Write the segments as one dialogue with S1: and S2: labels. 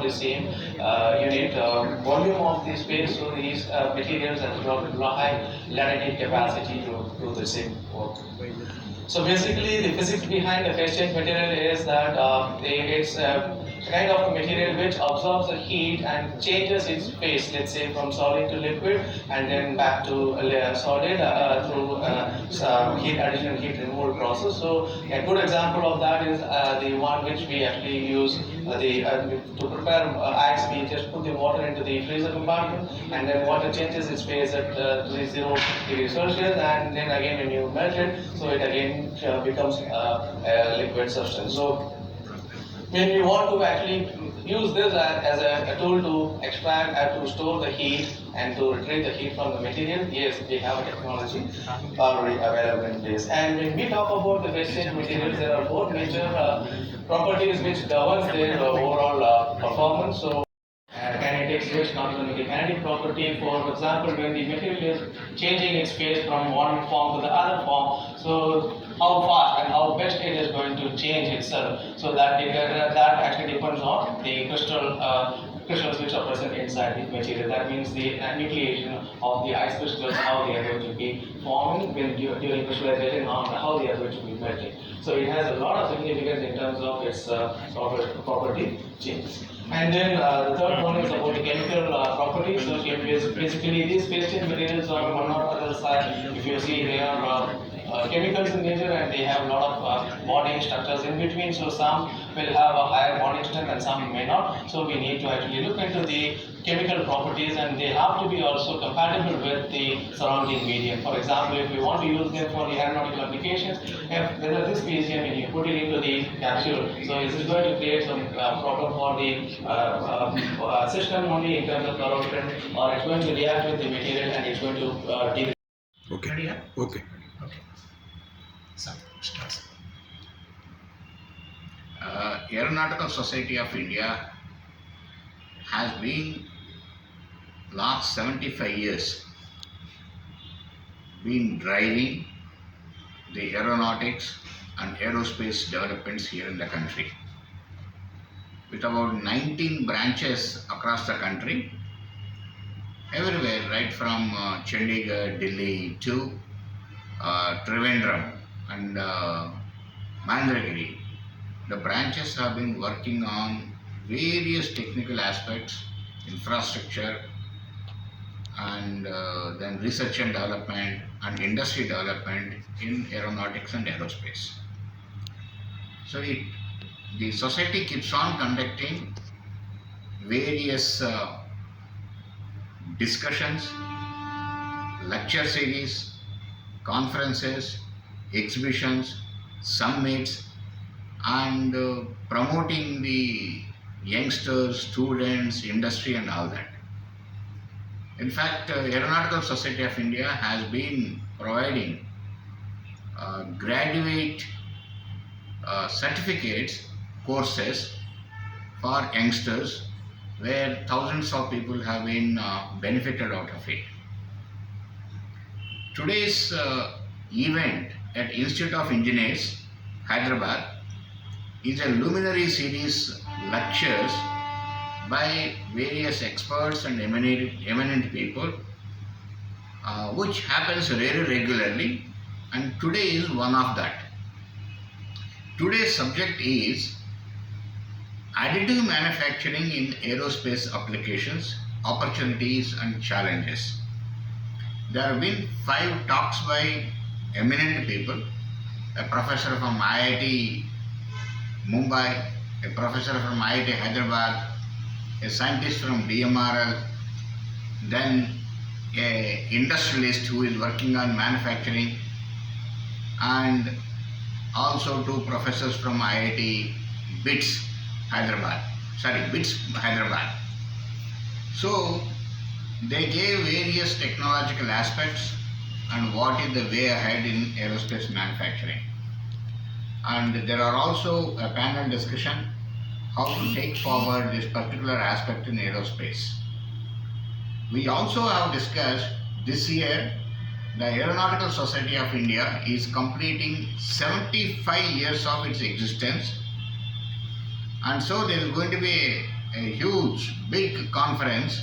S1: the same unit. Volume of the space, so these materials have got high latent capacity to do the same work. So basically, the physics behind the phase change material is that it's a kind of a material which absorbs the heat and changes its phase, let's say from solid to liquid, and then back to solid through heat addition, heat removal process. So a good example of that is the one which we actually use to prepare ice. We just put the water into the freezer compartment, and then water changes its phase at 0 degrees Celsius, and then again when you melt it, so it again becomes a liquid substance. So when we want to actually use this as a tool to extract and to store the heat and to retrieve the heat from the material, yes, we have a technology already available in place. And when we talk about the phase change materials, there are four major properties which governs their overall performance. So kinetics, which comes under the kinetic property. For example, when the material is changing its phase from one form to the other form, so how fast and how best it is going to change itself. So that actually depends on the crystals which are present inside the material. That means the nucleation of the ice crystals, how they are going to be forming during crystallization, how they are going to be melting. So it has a lot of significance in terms of its property changes. And then the third one is about the chemical properties. So basically these phase change materials on one or other side, if you see they are chemicals in nature, and they have a lot of bonding structures in between. So some will have a higher bonding strength and some may not. So we need to actually look into the chemical properties, and they have to be also compatible with the surrounding medium. For example, if we want to use them for the aeronautical applications, if whether this PCM when you put it into the capsule, so is it going to create some problem for the system only in terms of corrosion, or it's going to react with the material and it's going to degrade.
S2: Okay.
S3: Ready?
S2: Okay.
S3: Okay. So, starts.
S4: Aeronautical Society of India has been last 75 years been driving the aeronautics and aerospace developments here in the country. With about 19 branches across the country, everywhere, right from Chandigarh, Delhi to Trivandrum and Mandragiri, the branches have been working on various technical aspects, infrastructure, and then research and development and industry development in aeronautics and aerospace. So the society keeps on conducting various discussions, lecture series, conferences, exhibitions, summits, and promoting the youngsters, students, industry, and all that. In fact, Aeronautical Society of India has been providing graduate certificates courses for youngsters, where thousands of people have been benefited out of it. Today's event at Institute of Engineers, Hyderabad, is a luminary series lectures by various experts and eminent people, which happens very regularly, and today is one of that. Today's subject is additive manufacturing in aerospace applications, opportunities and challenges. There have been 5 talks by eminent people: a professor from IIT Mumbai, a professor from IIT Hyderabad, a scientist from DMRL, then a industrialist who is working on manufacturing, and also 2 professors from IIT BITS Hyderabad. So they gave various technological aspects and what is the way ahead in aerospace manufacturing. And there are also a panel discussion how to take forward this particular aspect in aerospace. We also have discussed this year the Aeronautical Society of India is completing 75 years of its existence, and so there is going to be a huge, big conference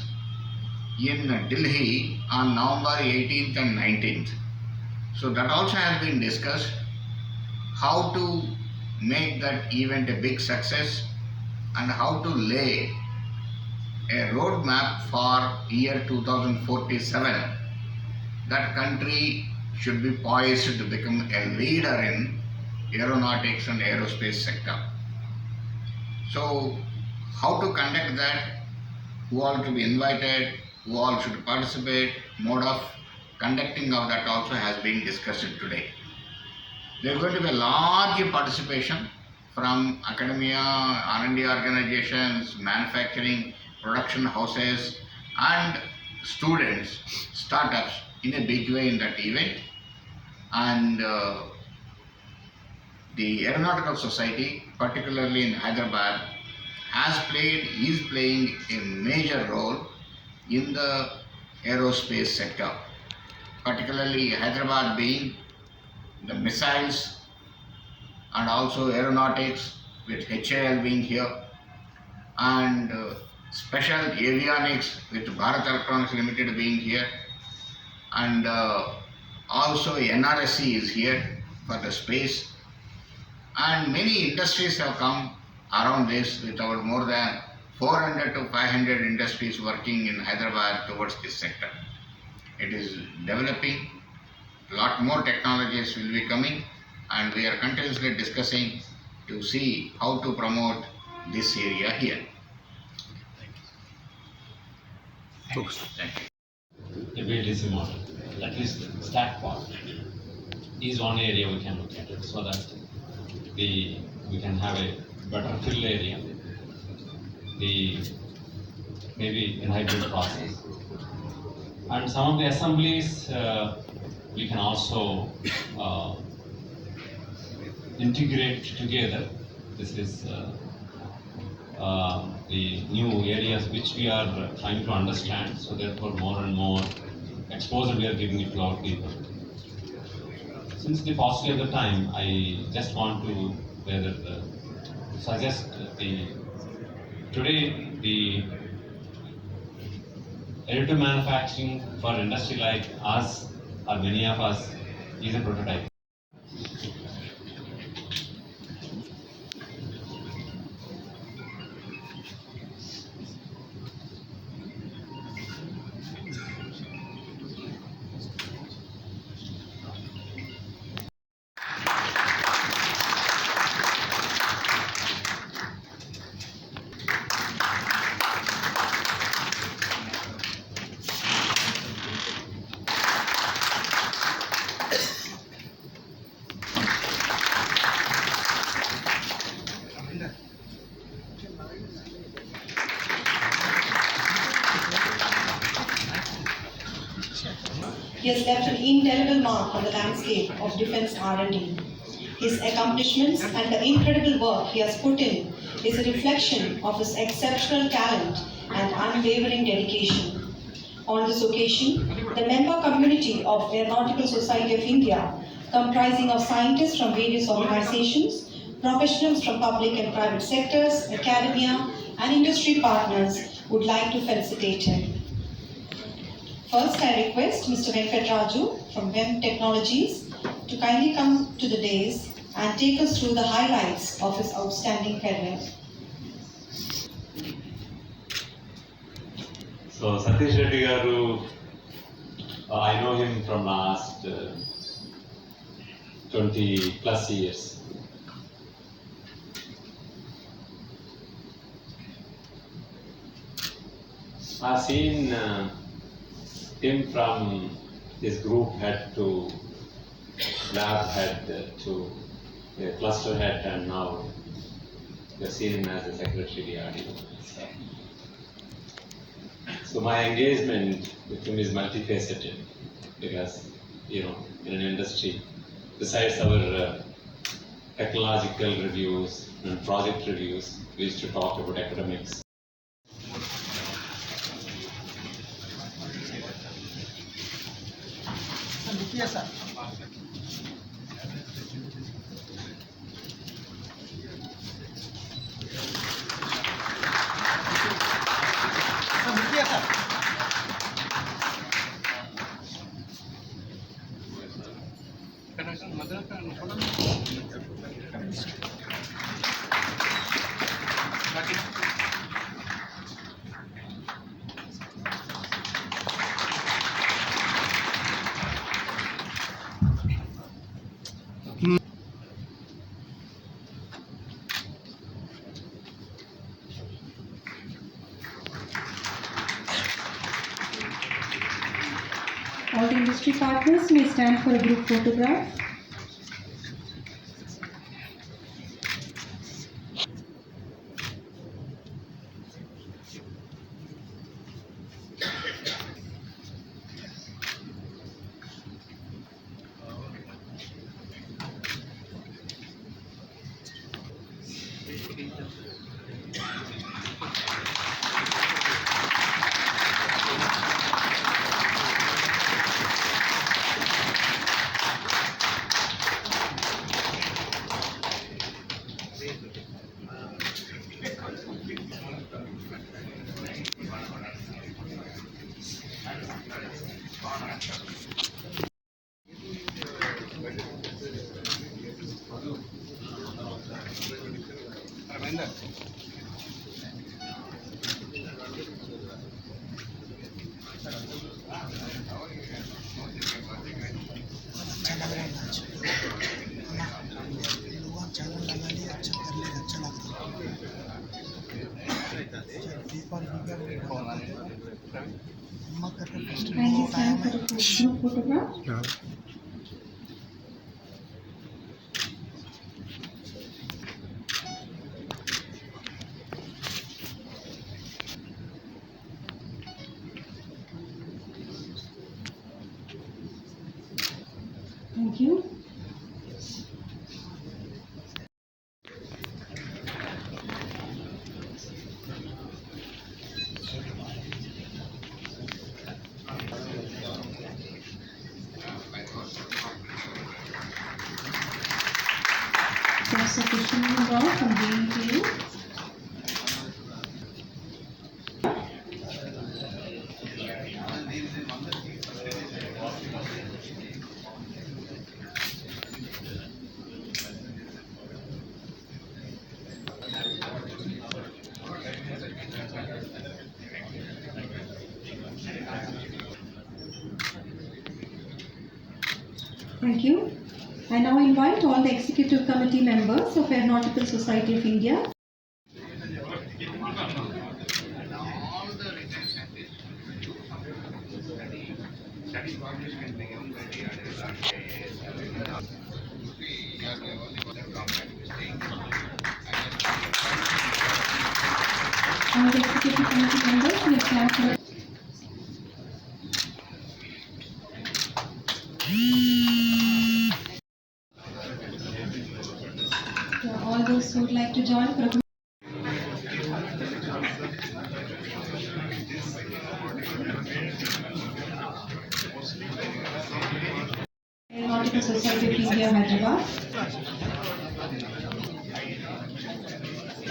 S4: in Delhi on November 18th and 19th. So that also has been discussed, how to make that event a big success and how to lay a roadmap for year 2047. That country should be poised to become a leader in aeronautics and aerospace sector. So how to conduct that, who all to be invited, who all should participate, mode of conducting of that also has been discussed today. There is going to be a large participation from academia, R&D organizations, manufacturing, production houses and students, startups in a big way in that event. And the Aeronautical Society, particularly in Hyderabad, is playing a major role in the aerospace sector, particularly Hyderabad being the missiles and also aeronautics with HAL being here, and special avionics with Bharat Electronics Limited being here, and also NRSC is here for the space, and many industries have come around this with our more than 400 to 500 industries working in Hyderabad towards this sector. It is developing, a lot more technologies will be coming, and we are continuously discussing to see how to promote this area here. Thank you.
S2: A VLDC model, at least stack part, is one area we can look at it, so that we can have a better fill area, maybe in hybrid process, and some of the assemblies we can also integrate together. This is the new areas which we are trying to understand, so therefore more and more exposure we are giving it to our people. Since the paucity of the time, I just want to suggest today the additive manufacturing for industry like us or many of us is a prototype.
S5: He has left an indelible mark on the landscape of defense R&D. His accomplishments and the incredible work he has put in is a reflection of his exceptional talent and unwavering dedication. On this occasion, the member community of Aeronautical Society of India, comprising of scientists from various organizations, professionals from public and private sectors, academia, and industry partners, would like to felicitate him. First, I request Mr. Venkat Raju from WEM Technologies to kindly come to the dais and take us through the highlights of his outstanding career.
S2: So Sateesh Reddy garu, I know him from last 20 plus years. I've seen him from his group head to lab head to a cluster head, and now you've seen him as a secretary DRDO. So my engagement with him is multifaceted, because in an industry, besides our technological reviews and project reviews, we used to talk about academics.
S5: All the industry partners may stand for a group photograph. Kindly stand for a group photograph. Thank you. Sateesh from BNTU. Thank you. I now invite all the executive committee members of Aeronautical Society of India. All the executive committee members will stand for all those who would like to join for a Aeronautical Society of India, Hyderabad.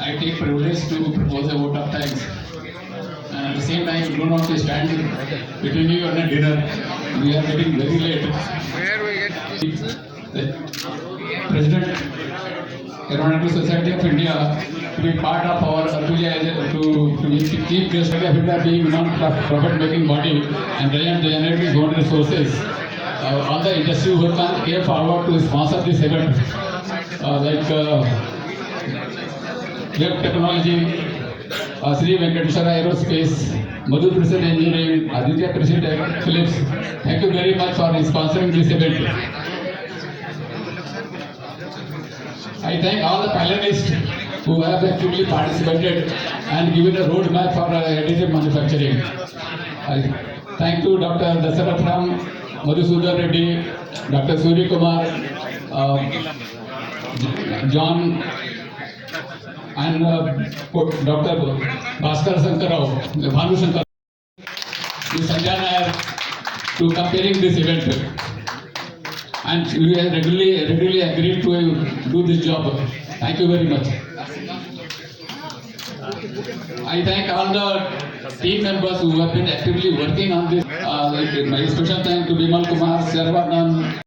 S6: I take privilege to propose a vote of thanks. And at the same time, do not stand between you and a dinner. We are getting very late. The President, Aeronautical Society of India, to be part of our to be chief guest of India being non-profit making body and generating own resources. All the industry who came forward to sponsor this event, Web Technology, Sri Venkateswara Aerospace, Madhu Prasad Engineering, Aditya Prasad Philips. Thank you very much for sponsoring this event. I thank all the panelists who have actively participated and given a roadmap for additive manufacturing. I thank you Dr. Dasarath Ram, Madhusudan Reddy, Dr. Surya Kumar, John, and Dr. Bhaskar Sankarao, Bhanu Shankar, to Sanjana to comparing this event. And we have readily agreed to do this job. Thank you very much. I thank all the team members who have been actively working on this. My special thanks to Bimal Kumar, Saravanan,